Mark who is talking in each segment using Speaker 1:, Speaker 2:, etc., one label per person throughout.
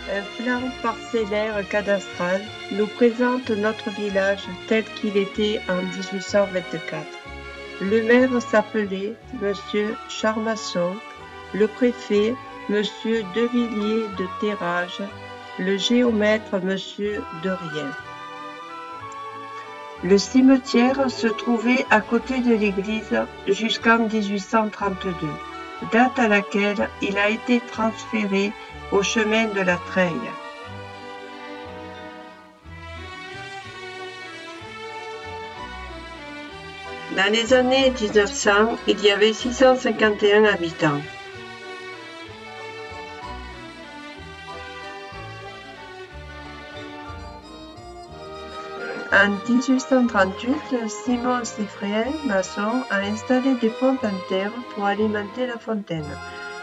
Speaker 1: Un plan parcellaire cadastral nous présente notre village tel qu'il était en 1824. Le maire s'appelait Monsieur Charmasson, le préfet Monsieur Devilliers de Terrage, le géomètre Monsieur Derrien. Le cimetière se trouvait à côté de l'église jusqu'en 1832, date à laquelle il a été transféré au chemin de la Treille. Dans les années 1900, il y avait 651 habitants. En 1838, Simon Séfréen, maçon, a installé des pompes en terre pour alimenter la fontaine.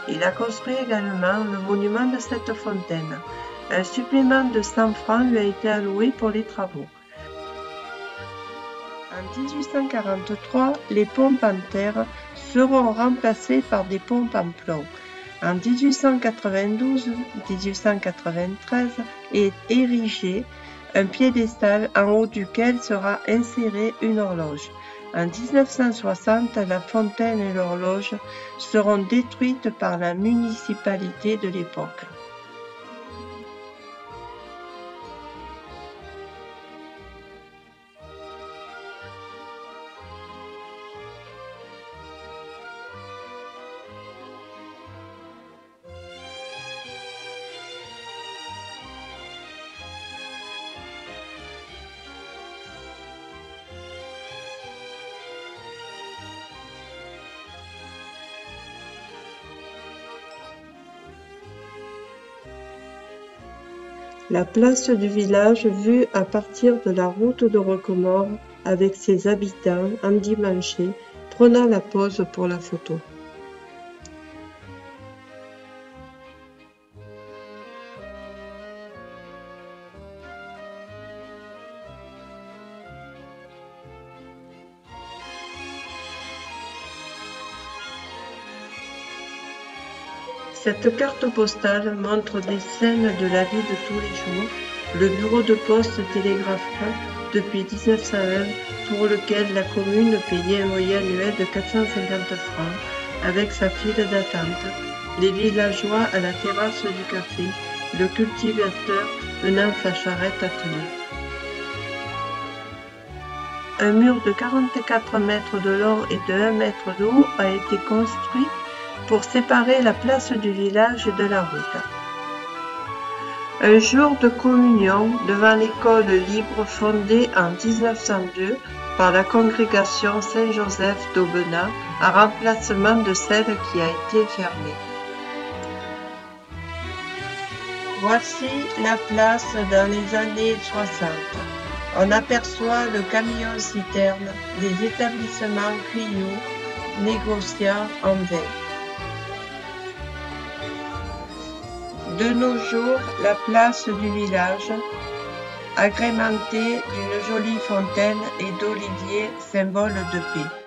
Speaker 1: Il a construit également le monument de cette fontaine. Un supplément de 100 francs lui a été alloué pour les travaux. En 1843, les pompes en terre seront remplacées par des pompes en plomb. En 1892-1893 est érigé un piédestal en haut duquel sera insérée une horloge. En 1960, la fontaine et l'horloge seront détruites par la municipalité de l'époque. La place du village vue à partir de la route de Roquemaure avec ses habitants endimanchés prenant la pause pour la photo. Cette carte postale montre des scènes de la vie de tous les jours. Le bureau de poste télégraphe depuis 1901 pour lequel la commune payait un loyer annuel de 450 francs avec sa file d'attente, les villageois à la terrasse du café, le cultivateur menant sa charrette à tenir. Un mur de 44 mètres de long et de 1 mètre de haut a été construit pour séparer la place du village de la route. Un jour de communion devant l'école libre fondée en 1902 par la congrégation Saint-Joseph d'Aubenas en remplacement de celle qui a été fermée. Voici la place dans les années 60. On aperçoit le camion-citerne, les établissements Cuignot, négociants en vin. De nos jours, la place du village, agrémentée d'une jolie fontaine et d'oliviers, symbole de paix.